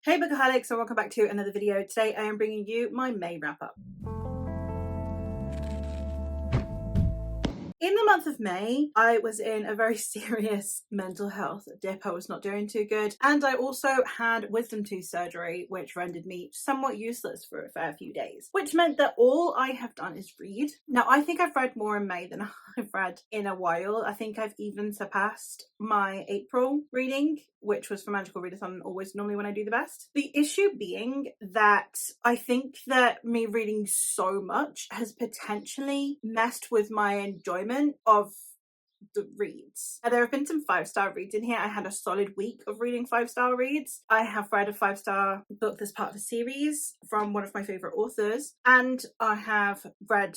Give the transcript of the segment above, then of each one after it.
Hey Bookaholics, and welcome back to another video. Today I am bringing you my May wrap up. In the month of May, I was in a very serious mental health dip. I was not doing too good. And I also had wisdom tooth surgery, which rendered me somewhat useless for a fair few days, which meant that all I have done is read. Now, I think I've read more in May than I've read in a while. I think I've even surpassed my April reading, which was for Magical Readathon, always normally when I do the best. The issue being that I think that me reading so much has potentially messed with my enjoyment of the reads. There have been some 5-star reads in here. I had a solid week of reading 5-star reads. I have read a 5-star book that's part of a series from one of my favorite authors, and I have read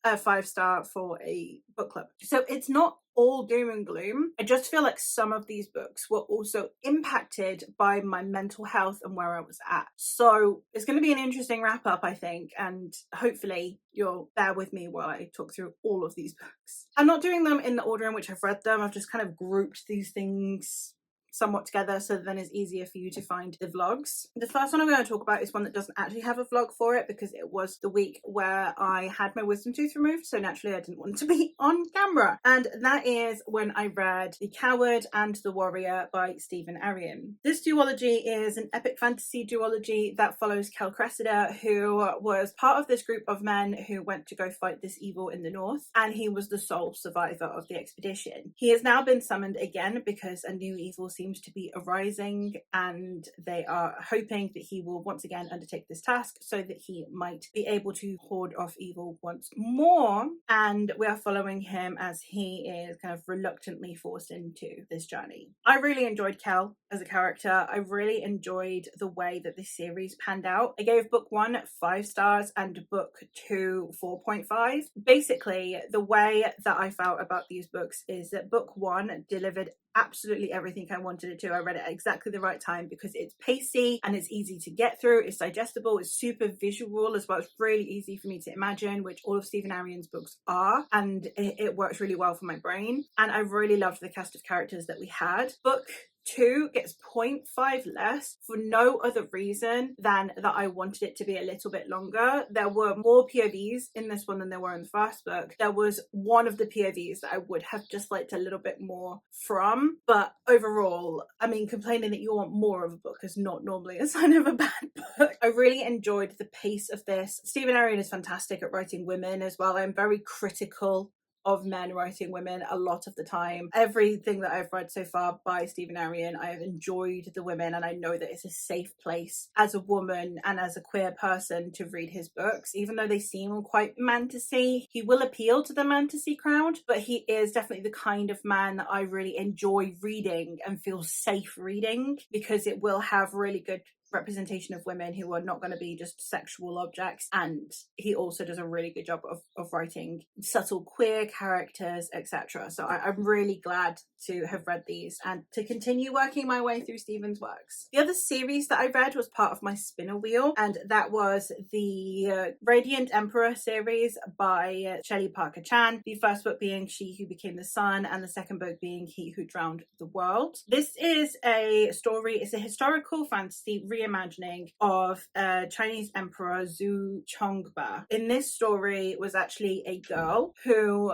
a 5-star for a book club. So it's not all doom and gloom. I just feel like some of these books were also impacted by my mental health and where I was at. So it's going to be an interesting wrap up, I think, and hopefully you'll bear with me while I talk through all of these books. I'm not doing them in the order in which I've read them. I've just kind of grouped these things somewhat together so that then it's easier for you to find the vlogs. The first one I'm going to talk about is one that doesn't actually have a vlog for it because it was the week where I had my wisdom tooth removed, so naturally I didn't want to be on camera, and that is when I read The Coward and the Warrior by Stephen Arion. This duology is an epic fantasy duology that follows Kel Cressida, who was part of this group of men who went to go fight this evil in the north, and he was the sole survivor of the expedition. He has now been summoned again because a new evil seems to be arising, and they are hoping that he will once again undertake this task so that he might be able to ward off evil once more. And we are following him as he is kind of reluctantly forced into this journey. I really enjoyed Kel as a character. I really enjoyed the way that this series panned out. I gave book 1 5 stars and book 2 4.5. Basically, the way that I felt about these books is that book 1 delivered absolutely everything I wanted it to. I read it at exactly the right time because it's pacey and it's easy to get through, it's digestible, it's super visual as well. It's really easy for me to imagine, which all of Stephen Arion's books are, and it works really well for my brain. And I really loved the cast of characters that we had. Book 2 gets 0.5 less for no other reason than that I wanted it to be a little bit longer. There were more POVs in this one than there were in the first book. There was one of the POVs that I would have just liked a little bit more from, but overall, I mean, complaining that you want more of a book is not normally a sign of a bad book. I really enjoyed the pace of this. Stephen Arion is fantastic at writing women as well. I'm very critical of men writing women a lot of the time. Everything that I've read so far by Stephen Arion, I have enjoyed the women, and I know that it's a safe place as a woman and as a queer person to read his books. Even though they seem quite fantasy, he will appeal to the fantasy crowd, but he is definitely the kind of man that I really enjoy reading and feel safe reading, because it will have really good representation of women who are not going to be just sexual objects, and he also does a really good job of writing subtle queer characters, etc. So I'm really glad to have read these and to continue working my way through Stephen's works. The other series that I read was part of my spinner wheel, and that was the Radiant Emperor series by Shelley Parker Chan, the first book being She Who Became the Sun and the second book being He Who Drowned the World. This is a story, it's a historical fantasy reimagining of Chinese Emperor Zhu Chongba. In this story was actually a girl who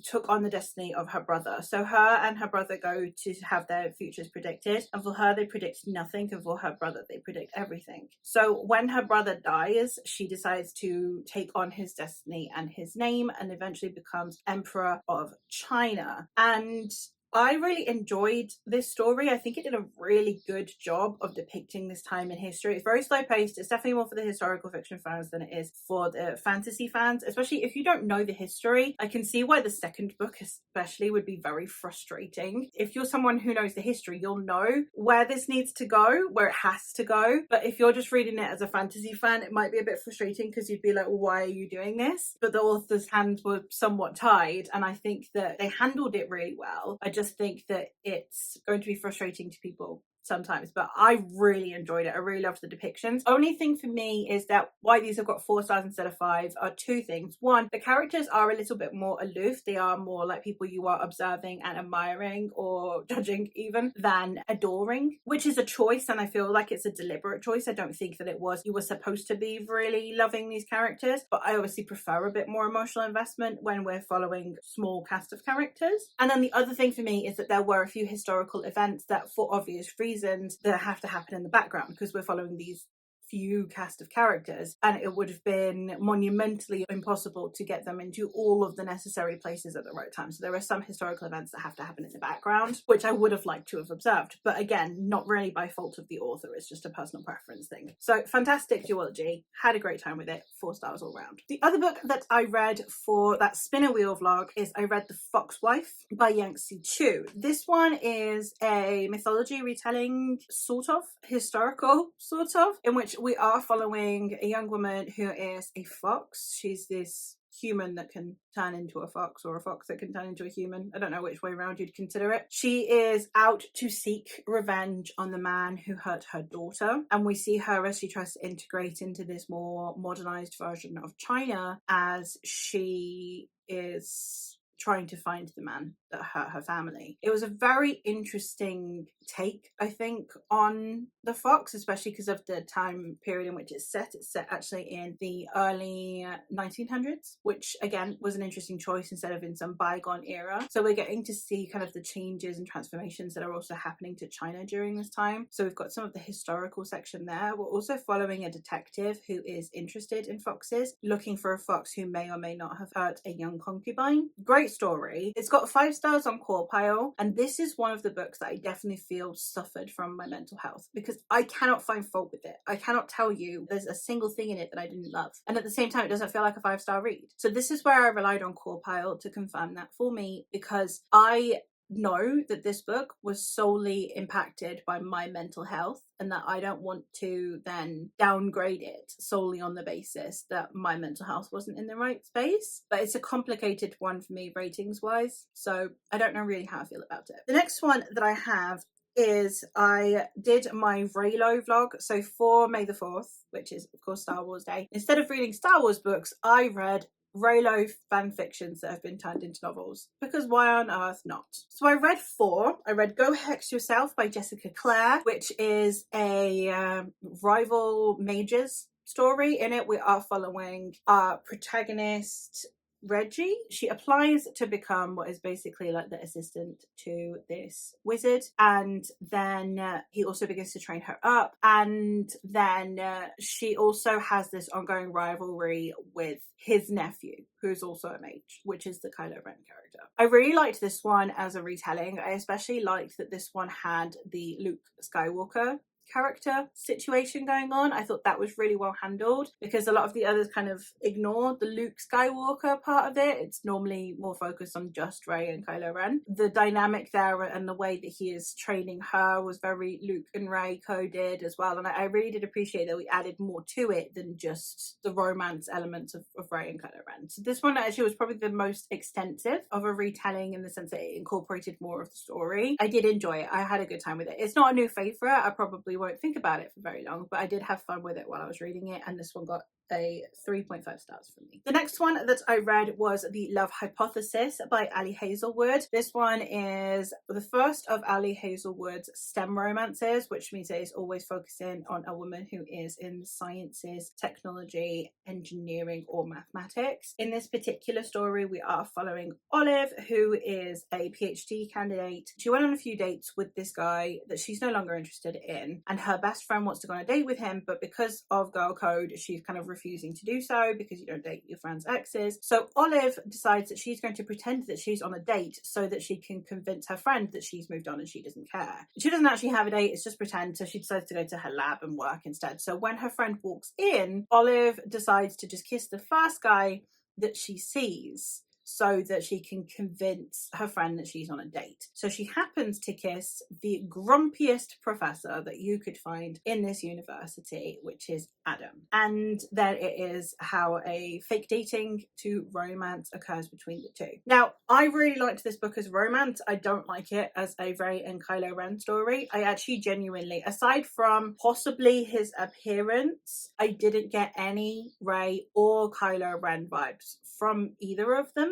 took on the destiny of her brother. So her and her brother go to have their futures predicted, and for her they predict nothing, and for her brother they predict everything. So when her brother dies, she decides to take on his destiny and his name, and eventually becomes Emperor of China. And I really enjoyed this story. I think it did a really good job of depicting this time in history. It's very slow paced. It's definitely more for the historical fiction fans than it is for the fantasy fans, especially if you don't know the history. I can see why the second book especially would be very frustrating. If you're someone who knows the history, you'll know where this needs to go, where it has to go. But if you're just reading it as a fantasy fan, it might be a bit frustrating because you'd be like, well, why are you doing this? But the author's hands were somewhat tied, and I think that they handled it really well. I just think that it's going to be frustrating to people sometimes, but I really enjoyed it. I really loved the depictions. Only thing for me is that why these have got 4 stars instead of 5 are 2 things. One, the characters are a little bit more aloof. They are more like people you are observing and admiring or judging even than adoring, which is a choice, and I feel like it's a deliberate choice. I don't think that it was you were supposed to be really loving these characters, but I obviously prefer a bit more emotional investment when we're following small cast of characters. And then the other thing for me is that there were a few historical events that, for obvious reasons, that have to happen in the background because we're following these few cast of characters, and it would have been monumentally impossible to get them into all of the necessary places at the right time. So there are some historical events that have to happen in the background, which I would have liked to have observed, but again, not really by fault of the author. It's just a personal preference thing. So fantastic duology, had a great time with it, 4 stars all round. The other book that I read for that spinner wheel vlog is I read The Foxwife by Yangtze Chu. This one is a mythology retelling, sort of historical, sort of, in which we are following a young woman who is a fox. She's this human that can turn into a fox, or a fox that can turn into a human. I don't know which way around you'd consider it. She is out to seek revenge on the man who hurt her daughter, and we see her as she tries to integrate into this more modernized version of China as she is trying to find the man that hurt her family. It was a very interesting take, I think, on the fox, especially because of the time period in which it's set. It's set actually in the early 1900s, which again was an interesting choice instead of in some bygone era. So we're getting to see kind of the changes and transformations that are also happening to China during this time. So we've got some of the historical section there. We're also following a detective who is interested in foxes, looking for a fox who may or may not have hurt a young concubine. Great story. It's got 5 stars on Core Pile, and this is one of the books that I definitely feel suffered from my mental health because I cannot find fault with it. I cannot tell you there's a single thing in it that I didn't love, and at the same time it doesn't feel like a 5-star read. So this is where I relied on Core Pile to confirm that for me, because I know that this book was solely impacted by my mental health, and that I don't want to then downgrade it solely on the basis that my mental health wasn't in the right space. But it's a complicated one for me ratings wise, so I don't know really how I feel about it. The next one that I have is I did my Raylo vlog. So for May the 4th, which is of course Star Wars Day, instead of reading Star Wars books, I read Raylo fan fictions that have been turned into novels, because why on earth not? So I read 4. I read Go Hex Yourself by Jessica Clare, which is a rival mages story. In it we are following our protagonist Reggie. She applies to become what is basically like the assistant to this wizard, and then he also begins to train her up, and then she also has this ongoing rivalry with his nephew, who's also a mage, which is the Kylo Ren character. I really liked this one as a retelling. I especially liked that this one had the Luke Skywalker character situation going on. I thought that was really well handled, because a lot of the others kind of ignore the Luke Skywalker part of it. It's normally more focused on just Rey and Kylo Ren. The dynamic there and the way that he is training her was very Luke and Rey coded as well, and I really did appreciate that we added more to it than just the romance elements of Rey and Kylo Ren. So this one actually was probably the most extensive of a retelling, in the sense that it incorporated more of the story. I did enjoy it. I had a good time with it. It's not a new favourite. I probably won't think about it for very long, but I did have fun with it while I was reading it, and this one got a 3.5 stars from me. The next one that I read was The Love Hypothesis by Ali Hazelwood. This one is the first of Ali Hazelwood's STEM romances, which means it is always focusing on a woman who is in sciences, technology, engineering, or mathematics. In this particular story, we are following Olive, who is a PhD candidate. She went on a few dates with this guy that she's no longer interested in, and her best friend wants to go on a date with him, but because of girl code, she's kind of refusing to do so, because you don't date your friend's exes. So Olive decides that she's going to pretend that she's on a date so that she can convince her friend that she's moved on and she doesn't care. She doesn't actually have a date, it's just pretend, so she decides to go to her lab and work instead. So when her friend walks in, Olive decides to just kiss the first guy that she sees, so that she can convince her friend that she's on a date. So she happens to kiss the grumpiest professor that you could find in this university, which is Adam. And then it is how a fake dating to romance occurs between the two. Now, I really liked this book as romance. I don't like it as a Rey and Kylo Ren story. I actually genuinely, aside from possibly his appearance, I didn't get any Rey or Kylo Ren vibes from either of them,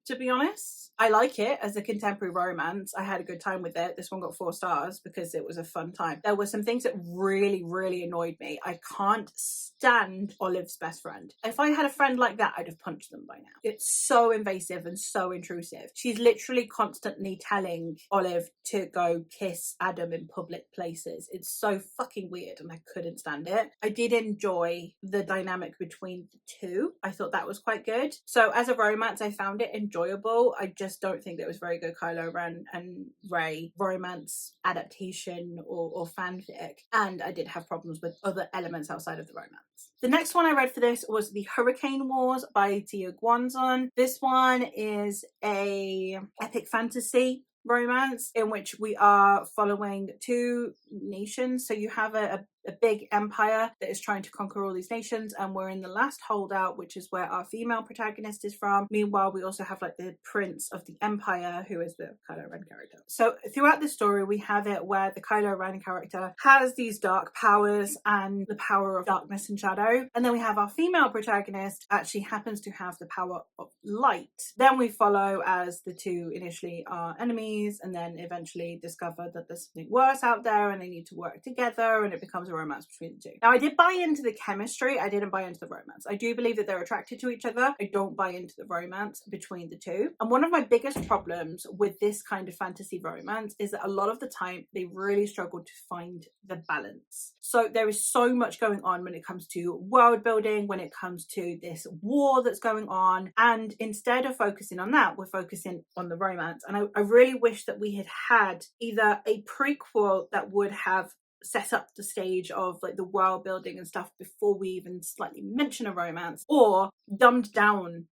to be honest. I like it as a contemporary romance. I had a good time with it. This one got 4 stars because it was a fun time. There were some things that really, really annoyed me. I can't stand Olive's best friend. If I had a friend like that, I'd have punched them by now. It's so invasive and so intrusive. She's literally constantly telling Olive to go kiss Adam in public places. It's so fucking weird and I couldn't stand it. I did enjoy the dynamic between the two. I thought that was quite good. So as a romance, I found it enjoyable. I just don't think that it was very good Kylo Ren and Rey romance adaptation or fanfic, and I did have problems with other elements outside of the romance. The next one I read for this was The Hurricane Wars by Tia Guanzon. This one is a epic fantasy romance in which we are following 2 nations. So you have a big empire that is trying to conquer all these nations, and we're in the last holdout, which is where our female protagonist is from. Meanwhile, we also have like the prince of the empire, who is the Kylo Ren character. So throughout the story, we have it where the Kylo Ren character has these dark powers and the power of darkness and shadow, and then we have our female protagonist actually happens to have the power of light. Then we follow as the two initially are enemies and then eventually discover that there's something worse out there and they need to work together, and it becomes a romance between the two. Now, I did buy into the chemistry. I didn't buy into the romance. I do believe that they're attracted to each other. I don't buy into the romance between the two. And one of my biggest problems with this kind of fantasy romance is that a lot of the time they really struggle to find the balance. So there is so much going on when it comes to world building, when it comes to this war that's going on. And instead of focusing on that, we're focusing on the romance. And I really wish that we had either a prequel that would have set up the stage of like the world building and stuff before we even slightly mention a romance, or dumbed down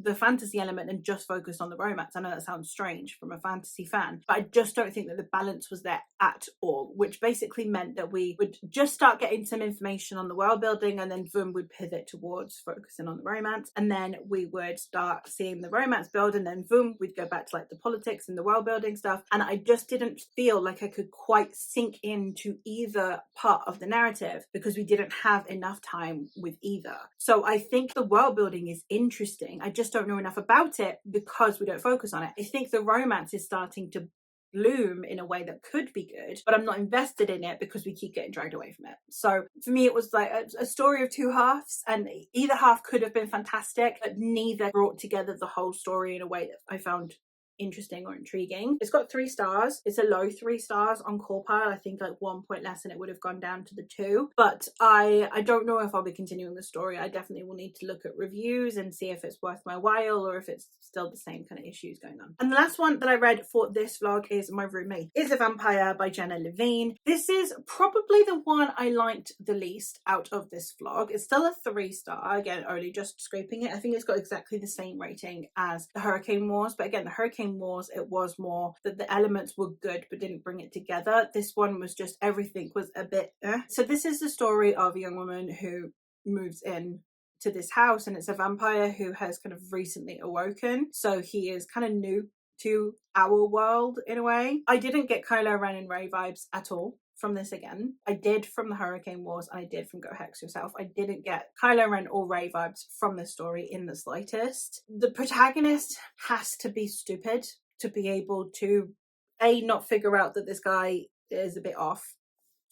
the fantasy element and just focused on the romance. I know that sounds strange from a fantasy fan, but I just don't think that the balance was there at all, which basically meant that we would just start getting some information on the world building and then boom, we'd pivot towards focusing on the romance, and then we would start seeing the romance build, and then boom, we'd go back to like the politics and the world building stuff. And I just didn't feel like I could quite sink into either part of the narrative because we didn't have enough time with either. So I think the world building is interesting. I just don't know enough about it because we don't focus on it. I think the romance is starting to bloom in a way that could be good, but I'm not invested in it because we keep getting dragged away from it. So for me, it was like a story of 2 halves, and either half could have been fantastic, but neither brought together the whole story in a way that I found interesting or intriguing. It's got 3 stars. It's a low 3 stars on Corpile. I think like 1 point less and it would have gone down to the 2. But I don't know if I'll be continuing the story. I definitely will need to look at reviews and see if it's worth my while or if it's still the same kind of issues going on. And the last one that I read for this vlog is My Roommate is a Vampire by Jenna Levine. This is probably the one I liked the least out of this vlog. It's still a 3 star. Again, only just scraping it. I think it's got exactly the same rating as the Hurricane Wars. But again, the Hurricane Wars, it was more that the elements were good but didn't bring it together. This one was just everything was a bit So this is the story of a young woman who moves in to this house, and it's a vampire who has kind of recently awoken. So he is kind of new to our world in a way. I didn't get Kylo Ren and Rey vibes at all from this again. I did from the Hurricane Wars, and I did from Go Hex Yourself. I didn't get Kylo Ren or Rey vibes from this story in the slightest. The protagonist has to be stupid to be able to not figure out that this guy is a bit off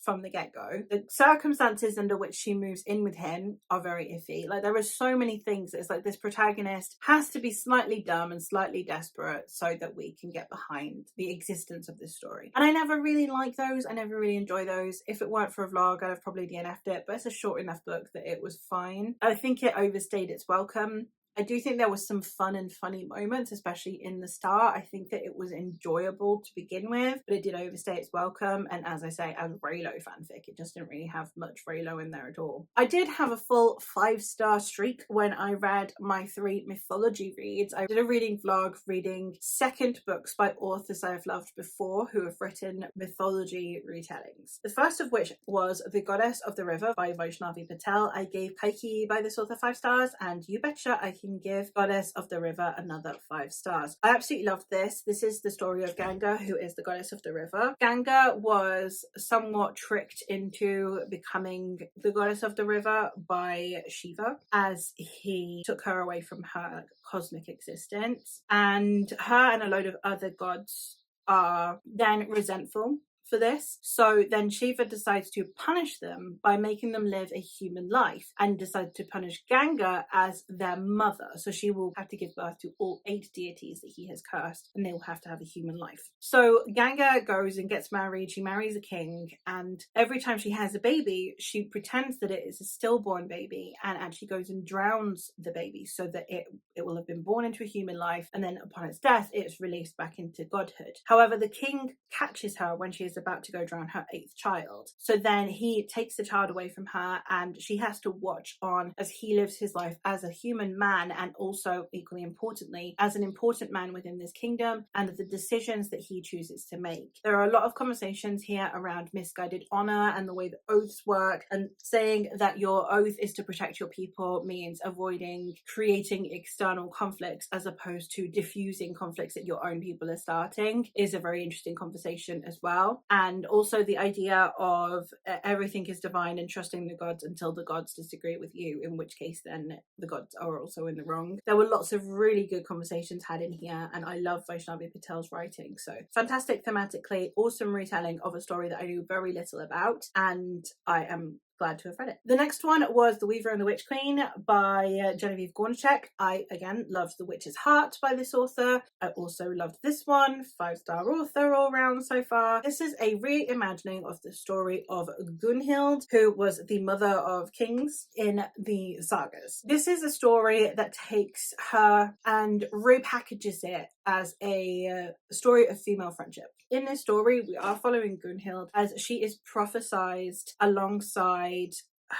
from the get-go. The circumstances under which she moves in with him are very iffy. Like, there are so many things that it's like this protagonist has to be slightly dumb and slightly desperate so that we can get behind the existence of this story. And I never really like those. I never really enjoy those. If it weren't for a vlog, I'd have probably DNF'd it, but it's a short enough book that it was fine. I think it overstayed its welcome I do think there was some fun and funny moments, especially in the start. I think that it was enjoyable to begin with, but it did overstay its welcome. And as I say, as Reylo fanfic, it just didn't really have much Reylo in there at all. I did have a full 5-star streak when I read my 3 mythology reads. I did a reading vlog reading second books by authors I have loved before who have written mythology retellings. The first of which was The Goddess of the River by Vaishnavi Patel. I gave Kaiki by this author 5 stars, and you betcha I can give Goddess of the River another 5 stars. I absolutely loved this. This is the story of Ganga, who is the goddess of the river. Ganga was somewhat tricked into becoming the goddess of the river by Shiva as he took her away from her cosmic existence, and her and a load of other gods are then resentful for this. So then Shiva decides to punish them by making them live a human life, and decides to punish Ganga as their mother. So she will have to give birth to all 8 deities that he has cursed, and they will have to have a human life. So Ganga goes and gets married. She marries a king, and every time she has a baby, she pretends that it is a stillborn baby and actually goes and drowns the baby so that it will have been born into a human life, and then upon its death, it's released back into godhood. However, the king catches her when she is about to go drown her 8th child. So then he takes the child away from her, and she has to watch on as he lives his life as a human man, and also, equally importantly, as an important man within this kingdom, and the decisions that he chooses to make. There are a lot of conversations here around misguided honor and the way that oaths work, and saying that your oath is to protect your people means avoiding creating external conflicts as opposed to diffusing conflicts that your own people are starting is a very interesting conversation as well. And also the idea of everything is divine and trusting the gods until the gods disagree with you, in which case then the gods are also in the wrong. There were lots of really good conversations had in here, and I love Vaishnavi Patel's writing. So fantastic thematically, awesome retelling of a story that I knew very little about, and I am glad to have read it. The next one was The Weaver and the Witch Queen by Genevieve Gornichek. I, again, loved The Witch's Heart by this author. I also loved this one. 5-star author all round so far. This is a reimagining of the story of Gunhild, who was the mother of kings in the sagas. This is a story that takes her and repackages it as a story of female friendship. In this story, we are following Gunhild as she is prophesized alongside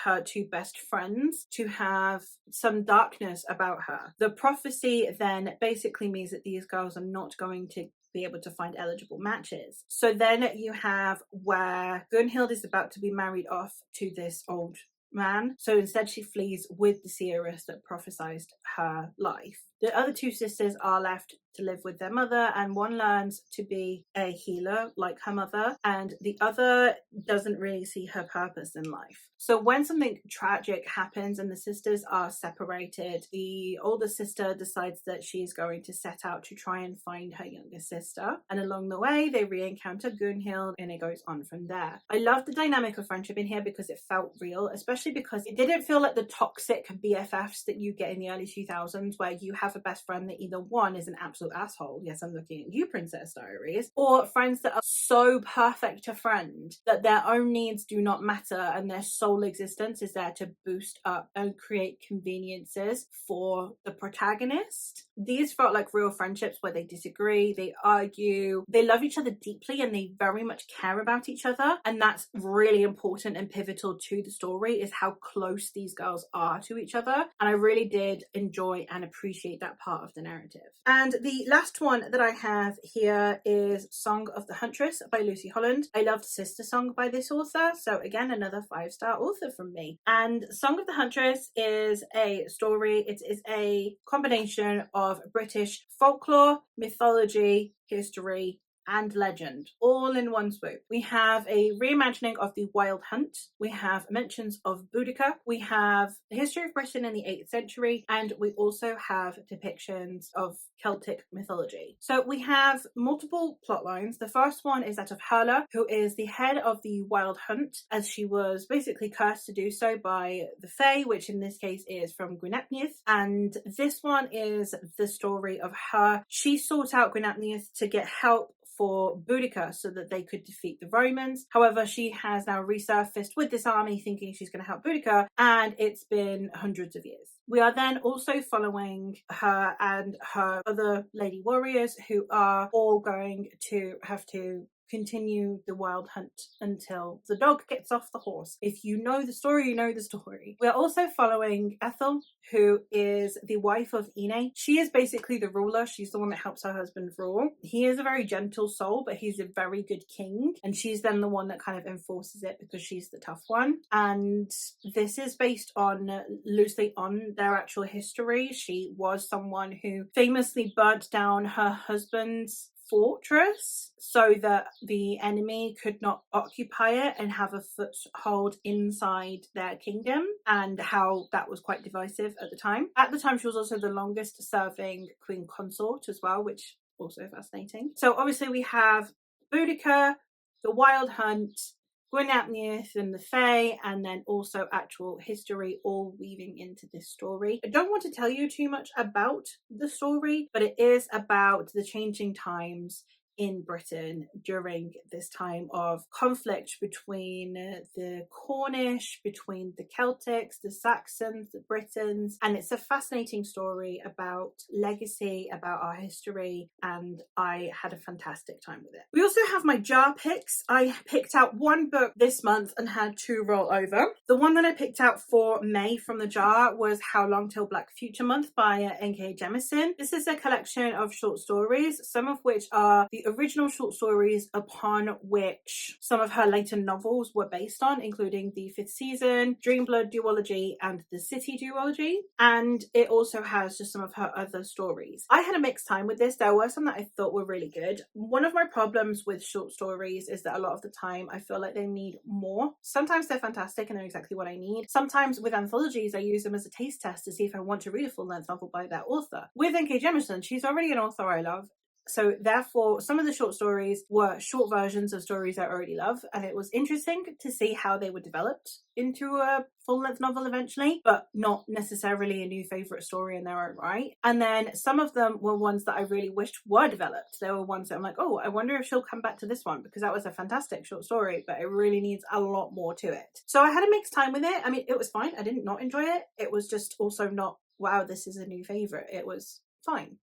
her 2 best friends to have some darkness about her. The prophecy then basically means that these girls are not going to be able to find eligible matches. So then you have where Gunhild is about to be married off to this old man. So instead she flees with the seeress that prophesied her life. The other 2 sisters are left to live with their mother, and one learns to be a healer like her mother, and the other doesn't really see her purpose in life. So when something tragic happens and the sisters are separated, the older sister decides that she is going to set out to try and find her younger sister, and along the way they re-encounter Gunhild, and it goes on from there. I love the dynamic of friendship in here because it felt real, especially because it didn't feel like the toxic BFFs that you get in the early 2000s where you have a best friend that either one is an absolute asshole, yes, I'm looking at you, Princess Diaries, or friends that are so perfect to friend that their own needs do not matter and their sole existence is there to boost up and create conveniences for the protagonist. These felt like real friendships where they disagree, they argue, they love each other deeply, and they very much care about each other, and that's really important and pivotal to the story, is how close these girls are to each other, and I really did enjoy and appreciate that part of the narrative. And the last one that I have here is Song of the Huntress by Lucy Holland. I loved Sister Song by this author, so again, another 5-star author from me. And Song of the Huntress is a story, it is a combination of British folklore, mythology, history, and legend, all in one swoop. We have a reimagining of the Wild Hunt, we have mentions of Boudica, we have the history of Britain in the 8th century, and we also have depictions of Celtic mythology. So we have multiple plot lines. The first one is that of Herla, who is the head of the Wild Hunt, as she was basically cursed to do so by the Fae, which in this case is from Gwynethniaeth, and this one is the story of her. She sought out Gwynethniaeth to get help for Boudica so that they could defeat the Romans. However, she has now resurfaced with this army thinking she's going to help Boudica, and it's been hundreds of years. We are then also following her and her other lady warriors who are all going to have to continue the wild hunt until the dog gets off the horse. If you know the story, you know the story. We're also following Ethel, who is the wife of Ine. She is basically the ruler. She's the one that helps her husband rule. He is a very gentle soul, but he's a very good king, and she's then the one that kind of enforces it because she's the tough one. And this is based on loosely on their actual history. She was someone who famously burnt down her husband's fortress so that the enemy could not occupy it and have a foothold inside their kingdom, and how that was quite divisive at the time. At the time, she was also the longest serving queen consort as well, which also fascinating. So obviously we have Boudica, the wild hunt, Gwyneth and the Fae, and then also actual history all weaving into this story. I don't want to tell you too much about the story, but it is about the changing times in Britain during this time of conflict between the Cornish, between the Celtics, the Saxons, the Britons, and it's a fascinating story about legacy, about our history, and I had a fantastic time with it. We also have my jar picks. I picked out one book this month and had two roll over. The one that I picked out for May from the jar was How Long Till Black Future Month by N.K. Jemisin. This is a collection of short stories, some of which are the original short stories upon which some of her later novels were based on, including The Fifth Season, Dreamblood duology, and The City duology. And it also has just some of her other stories. I had a mixed time with this. There were some that I thought were really good. One of my problems with short stories is that a lot of the time I feel like they need more. Sometimes they're fantastic and they're exactly what I need. Sometimes with anthologies, I use them as a taste test to see if I want to read a full-length novel by that author. With N.K. Jemisin, she's already an author I love. So therefore, some of the short stories were short versions of stories I already love, and it was interesting to see how they were developed into a full-length novel eventually, but not necessarily a new favourite story in their own right. And then some of them were ones that I really wished were developed. There were ones that I'm like, oh, I wonder if she'll come back to this one, because that was a fantastic short story, but it really needs a lot more to it. So I had a mixed time with it. I mean, it was fine. I didn't not enjoy it. It was just also not, wow, this is a new favourite. It was fine.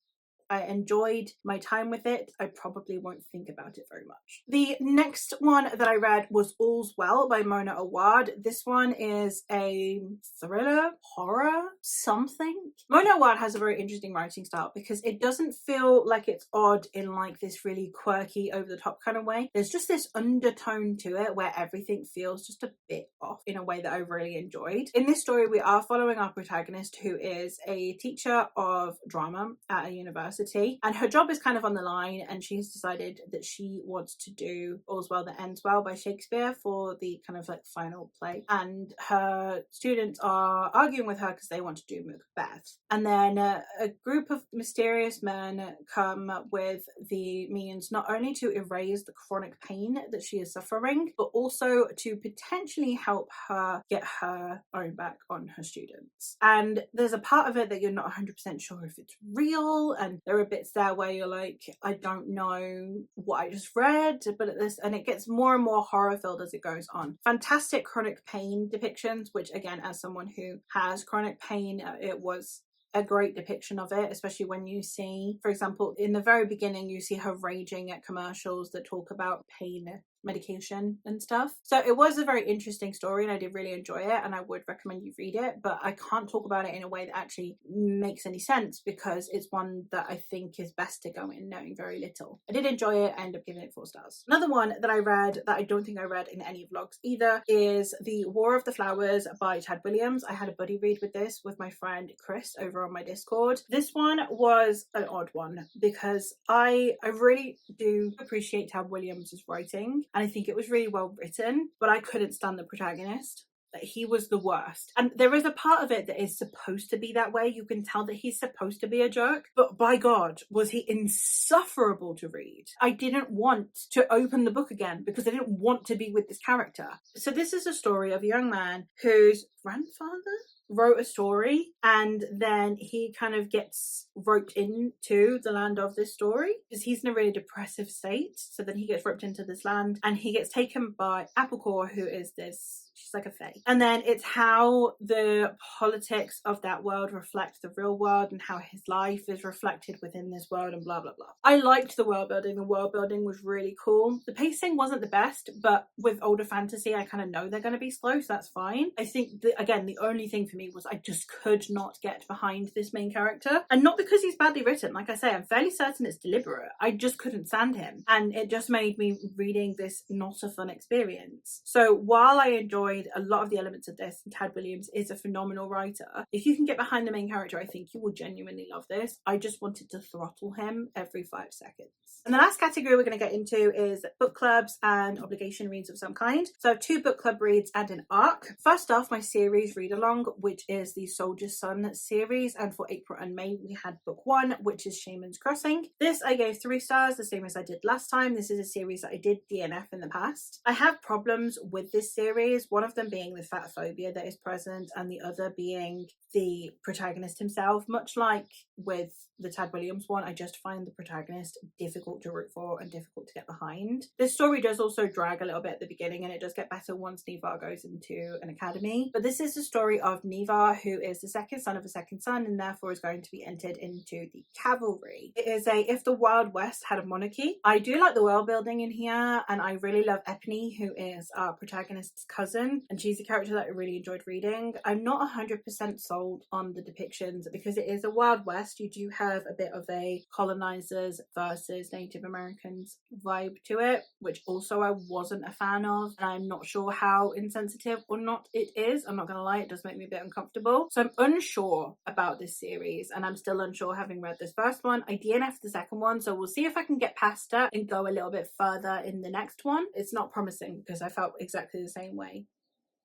I enjoyed my time with it. I probably won't think about it very much. The next one that I read was All's Well by Mona Awad. This one is a thriller, horror, something. Mona Awad has a very interesting writing style because it doesn't feel like it's odd in like this really quirky, over the top kind of way. There's just this undertone to it where everything feels just a bit off in a way that I really enjoyed. In this story, we are following our protagonist, who is a teacher of drama at a university, and her job is kind of on the line, and she's decided that she wants to do All's Well That Ends Well by Shakespeare for the kind of like final play, and her students are arguing with her because they want to do Macbeth. And then a group of mysterious men come with the means not only to erase the chronic pain that she is suffering, but also to potentially help her get her own back on her students. And there's a part of it that you're not 100% sure if it's real, and there are bits there where you're like, I don't know what I just read, but at this, and it gets more and more horror filled as it goes on. Fantastic chronic pain depictions, which again, as someone who has chronic pain, it was a great depiction of it, especially when you see, for example, in the very beginning, you see her raging at commercials that talk about pain medication and stuff. So it was a very interesting story and I did really enjoy it, and I would recommend you read it, but I can't talk about it in a way that actually makes any sense because it's one that I think is best to go in knowing very little. I did enjoy it. I ended up giving it 4 stars. Another one that I read that I don't think I read in any vlogs either is The War of the Flowers by Tad Williams. I had a buddy read with this with my friend Chris over on my Discord. This one was an odd one because I really do appreciate Tad Williams' writing, and I think it was really well written, but I couldn't stand the protagonist. Like, he was the worst. And there is a part of it that is supposed to be that way. You can tell that he's supposed to be a jerk, but by God, was he insufferable to read. I didn't want to open the book again because I didn't want to be with this character. So this is a story of a young man whose grandfather wrote a story, and then he kind of gets roped into the land of this story because he's in a really depressive state. So then he gets roped into this land, and he gets taken by Applecore, who is this, she's like a fae. And then it's how the politics of that world reflect the real world and how his life is reflected within this world and blah, blah, blah. I liked the world building. The world building was really cool. The pacing wasn't the best, but with older fantasy, I kind of know they're going to be slow, so that's fine. I think, again, the only thing for me was I just could not get behind this main character. And not because he's badly written. Like I say, I'm fairly certain it's deliberate. I just couldn't stand him. And it just made me reading this not a fun experience. So while I enjoyed a lot of the elements of this, and Tad Williams is a phenomenal writer, if you can get behind the main character, I think you will genuinely love this. I just wanted to throttle him every 5 seconds. And the last category we're going to get into is book clubs and obligation reads of some kind. So I have 2 book club reads and an arc. First off, my series read along, which is the Soldier's Son series, and for April and May we had book 1, which is Shaman's Crossing. This I gave 3 stars, the same as I did last time. This is a series that I did DNF in the past. I have problems with this series, one of them being the fat phobia that is present, and the other being the protagonist himself. Much like with the Tad Williams one, I just find the protagonist difficult to root for and difficult to get behind. This story does also drag a little bit at the beginning, and it does get better once Nivar goes into an academy. But this is the story of Nivar, who is the second son of a second son, and therefore is going to be entered into the cavalry. It is a if the Wild West had a monarchy. I do like the world building in here, and I really love Epony, who is our protagonist's cousin, and she's a character that I really enjoyed reading. I'm not 100% sold on the depictions because it is a Wild West. You do have a bit of a colonizers versus Native Americans vibe to it, which also I wasn't a fan of, and I'm not sure how insensitive or not it is. I'm not gonna lie, it does make me a bit uncomfortable. So I'm unsure about this series, and I'm still unsure having read this first one. I DNF'd the second one, so we'll see if I can get past it and go a little bit further in the next one. It's not promising because I felt exactly the same way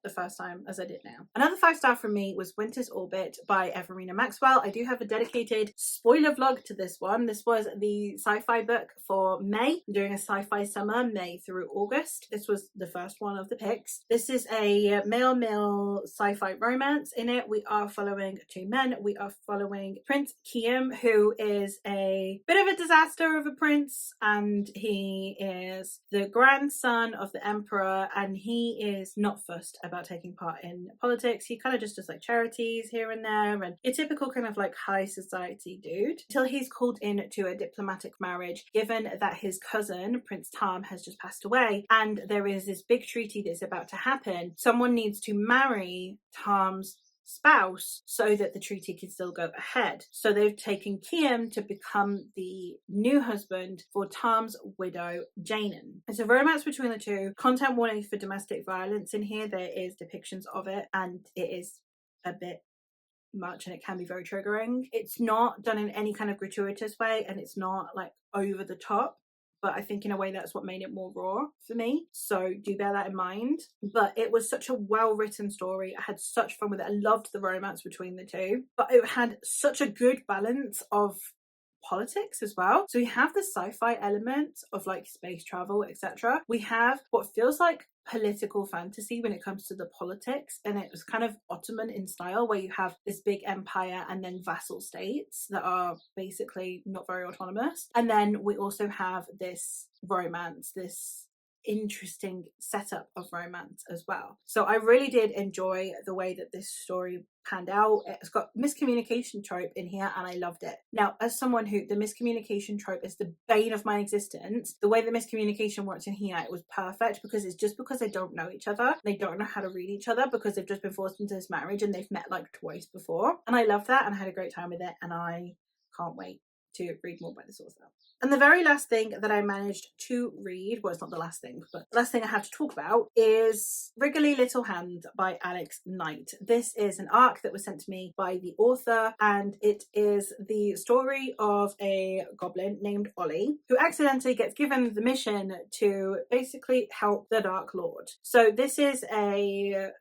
the first time as I did now. Another 5-star from me was Winter's Orbit by Everina Maxwell. I do have a dedicated spoiler vlog to this one. This was the sci-fi book for May. I'm doing a sci-fi summer, May through August. This was the first one of the picks. This is a male sci-fi romance. In it, we are following 2 men. We are following Prince Kiem, who is a bit of a disaster of a prince, and he is the grandson of the emperor, and he is not fussed about taking part in politics. He kind of just does like charities here and there, and a typical kind of like high society dude, until he's called in to a diplomatic marriage, given that his cousin Prince Tom has just passed away, and there is this big treaty that's about to happen. Someone needs to marry Tom's spouse so that the treaty can still go ahead. So they've taken Kiem to become the new husband for Tom's widow, Janan. It's a romance between the two. Content warning for domestic violence in here. There is depictions of it, and it is a bit much, and it can be very triggering. It's not done in any kind of gratuitous way, and it's not like over the top, but I think in a way that's what made it more raw for me. So do bear that in mind. But it was such a well-written story. I had such fun with it. I loved the romance between the two, but it had such a good balance of politics as well. So we have the sci-fi element of like space travel, etc. We have what feels like political fantasy when it comes to the politics, and it was kind of Ottoman in style, where you have this big empire and then vassal states that are basically not very autonomous. And then we also have this romance, this interesting setup of romance as well. So I really did enjoy the way that this story panned out. It's got miscommunication trope in here, and I loved it. Now, as someone who the miscommunication trope is the bane of my existence, the way the miscommunication works in here, it was perfect, because it's just because they don't know each other, they don't know how to read each other because they've just been forced into this marriage and they've met like twice before. And I love that, and I had a great time with it, and I can't wait to read more by this author. And the very last thing that I managed to read, well, it's not the last thing, but the last thing I have to talk about is Wriggly Little Hand by Alex Knight. This is an arc that was sent to me by the author, and it is the story of a goblin named Ollie, who accidentally gets given the mission to basically help the Dark Lord. So this is a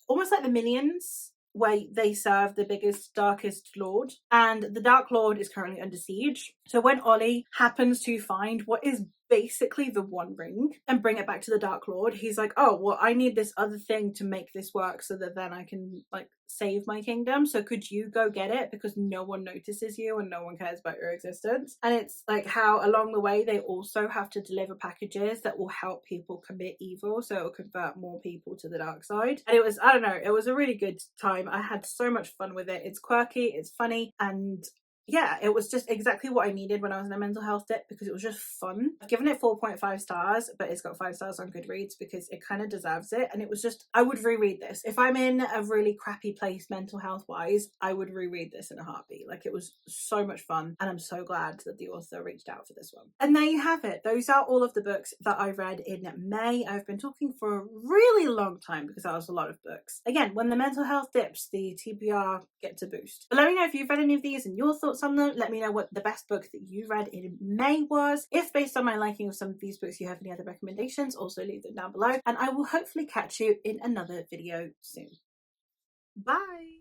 almost like the Minions, where they serve the biggest, darkest lord, and the Dark Lord is currently under siege. So when Ollie happens to find what is basically the One Ring and bring it back to the Dark Lord, he's like, oh, well, I need this other thing to make this work so that then I can like save my kingdom. So could you go get it, because no one notices you and no one cares about your existence. And it's like how along the way they also have to deliver packages that will help people commit evil, so it'll convert more people to the dark side. And it was, I don't know, it was a really good time. I had so much fun with it. It's quirky, it's funny, and yeah, it was just exactly what I needed when I was in a mental health dip, because it was just fun. I've given it 4.5 stars, but it's got 5 stars on Goodreads because it kind of deserves it. And it was just, I would reread this. If I'm in a really crappy place mental health wise, I would reread this in a heartbeat. Like, it was so much fun, and I'm so glad that the author reached out for this one. And there you have it. Those are all of the books that I read in May. I've been talking for a really long time because that was a lot of books. Again, when the mental health dips, the TBR gets a boost. But let me know if you've read any of these and your thoughts on them. Let me know what the best book that you read in May was. If based on my liking of some of these books you have any other recommendations, also leave them down below, and I will hopefully catch you in another video soon. Bye!